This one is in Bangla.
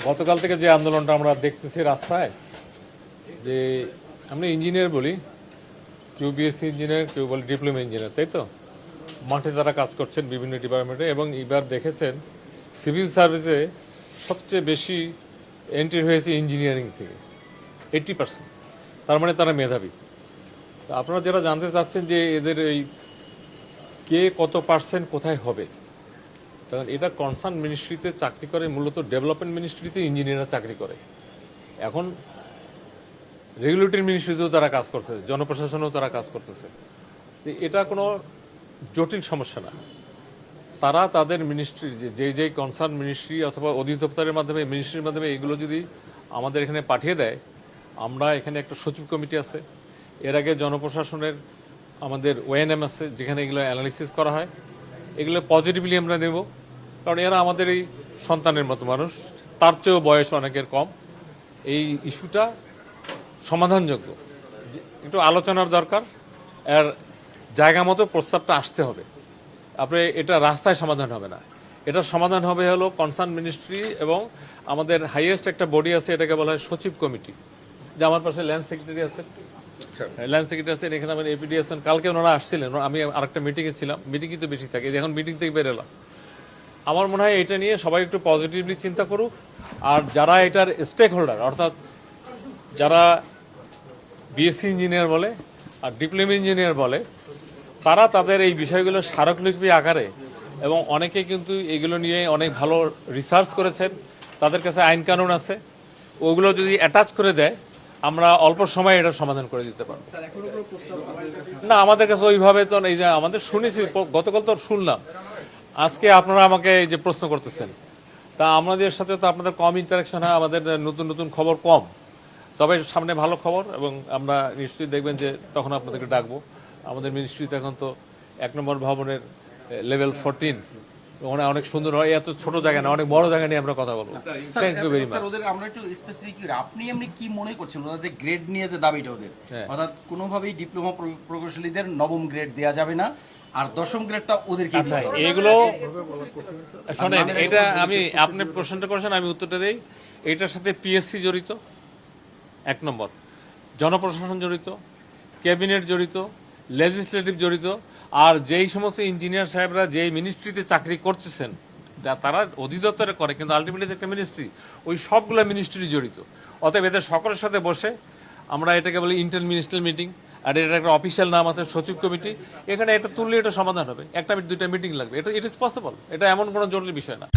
গতকাল থেকে যে আন্দোলনটা আমরা দেখতেছি রাস্তায়, যে আমরা ইঞ্জিনিয়ার বলি, কেউ বিএসসি ইঞ্জিনিয়ার, কেউ বলে ডিপ্লোমা ইঞ্জিনিয়ার, তাই তো? মাঠে তারা কাজ করছেন বিভিন্ন ডিপার্টমেন্টে, এবং এবার দেখেছেন সিভিল সার্ভিসে সবচেয়ে বেশি এন্ট্রি হয়েছে ইঞ্জিনিয়ারিং থেকে, 80%। তার মানে তারা মেধাবী। তো আপনারা যারা জানতে চাচ্ছেন যে এদের এই কে কত পার্সেন্ট কোথায় হবে, কারণ এটা কনসার্ন মিনিস্ট্রিতে চাকরি করে, মূলত ডেভেলপমেন্ট মিনিস্ট্রিতে ইঞ্জিনিয়াররা চাকরি করে। এখন রেগুলেটরি মিনিস্ট্রিতেও তারা কাজ করছে, জনপ্রশাসনেও তারা কাজ করতেছে। এটা কোনো জটিল সমস্যা না। তারা তাদের মিনিস্ট্রি, যেই কনসার্ন মিনিস্ট্রি অথবা অধিদপ্তরের মাধ্যমে, মিনিস্ট্রির মাধ্যমে এগুলো যদি আমাদের এখানে পাঠিয়ে দেয়, আমরা এখানে একটা সচিব কমিটি আছে, এর আগে জনপ্রশাসনের আমাদের ওএনএম আছে, যেখানে এগুলো অ্যানালিসিস করা হয়। এগুলো পজিটিভলি আমরা নেব, কারণ এরা আমাদের এই সন্তানের মতো মানুষ, তার চেয়েও বয়স অনেকের কম। এই ইস্যুটা সমাধানযোগ্য, একটু আলোচনার দরকার, আর জায়গা মতো প্রস্তাবটা আসতে হবে। আপনি এটা রাস্তায় সমাধান হবে না, এটা সমাধান হবে হলো কনসার্ন মিনিস্ট্রি এবং আমাদের হাইয়েস্ট একটা বডি আছে, এটাকে বলা হয় সচিব কমিটি। যে আমার পাশে ল্যান্ড সেক্রেটারি আছেন, ল্যান্ড সেক্রেটারি আছেন, এখানে আমার এপিডি আছেন, কালকে ওনারা আসছিলেন, আমি আরেকটা মিটিংয়ে ছিলাম, মিটিংই তো বেশি থাকে, এখন মিটিং থেকে বেরোলাম। আমার মনে হয় এটা নিয়ে সবাই একটু পজিটিভলি চিন্তা করুক, আর যারা এটার স্টেক হোল্ডার, অর্থাৎ যারা বিএসসি ইঞ্জিনিয়ার বলে আর ডিপ্লোমা ইঞ্জিনিয়ার বলে, তারা তাদের এই বিষয়গুলো স্মারকলিপি আকারে, এবং অনেকে কিন্তু এগুলো নিয়ে অনেক ভালো রিসার্চ করেছেন, তাদের কাছে আইন কানুন আছে, ওগুলো যদি অ্যাটাচ করে দেয়, আমরা অল্প সময়ে এটা সমাধান করে দিতে পারবো। না, আমাদের কাছে ওইভাবে তো এই যে আমাদের শুনেছি, গতকাল তো শুনলাম, আজকে আপনারা আমাকে এই যে প্রশ্ন করতেছেন, তা আমাদের সাথে তো আপনাদের কম ইন্টারাকশন হয়, আমাদের নতুন নতুন খবর কম, তবে সামনে ভালো খবর, এবং আমরা নিশ্চয়ই দেখবেন যে তখন আপনাদেরকে ডাকবো। আমাদের মিনিস্ট্রিতে এখন তো 1 নম্বর ভবনের লেভেল 14, ওখানে অনেক সুন্দর হয়, এত ছোট জায়গা না, অনেক বড় জায়গা নিয়ে আমরা কথা বলবো। Thank you very much. আমরা একটু স্পেসিফিক, আপনি এমনি কি মনে করছেন ওরা যে গ্রেড নিয়ে যে দাবিটা ওদের, অর্থাৎ কোনোভাবেই ডিপ্লোমা প্রকৌশলীদের 9ম গ্রেড দেওয়া যাবে না, আর 10ম গ্রেডটা ওদেরকে আচ্ছা, এগুলো শোনেন, এটা আমি, আপনি প্রশ্নটা করেছেন, আমি উত্তরটা দেই। এটার সাথে পিএসসি জড়িত, 1 নম্বর, জনপ্রশাসন জড়িত, ক্যাবিনেট জড়িত, লেজিসলেটিভ জড়িত, আর যেই সমস্ত ইঞ্জিনিয়ার সাহেবরা যেই মিনিস্ট্রিতে চাকরি করতেছেন, তারা অধিদপ্তরে করে, কিন্তু আলটিমেটলি একটা মিনিস্ট্রি, ওই সবগুলো মিনিস্ট্রি জড়িত। অতএব এদের সকলের সাথে বসে আমরা এটাকে বলি ইন্টার মিনিস্ট্রিয়াল মিটিং, আর এটার একটা অফিসিয়াল নাম আছে সচিব কমিটি। এখানে এটা তুললে এটা সমাধান হবে, 1টা 2টা মিটিং লাগবে, এটা ইট ইজ পসিবল, এটা এমন কোনো জরুরি বিষয় না।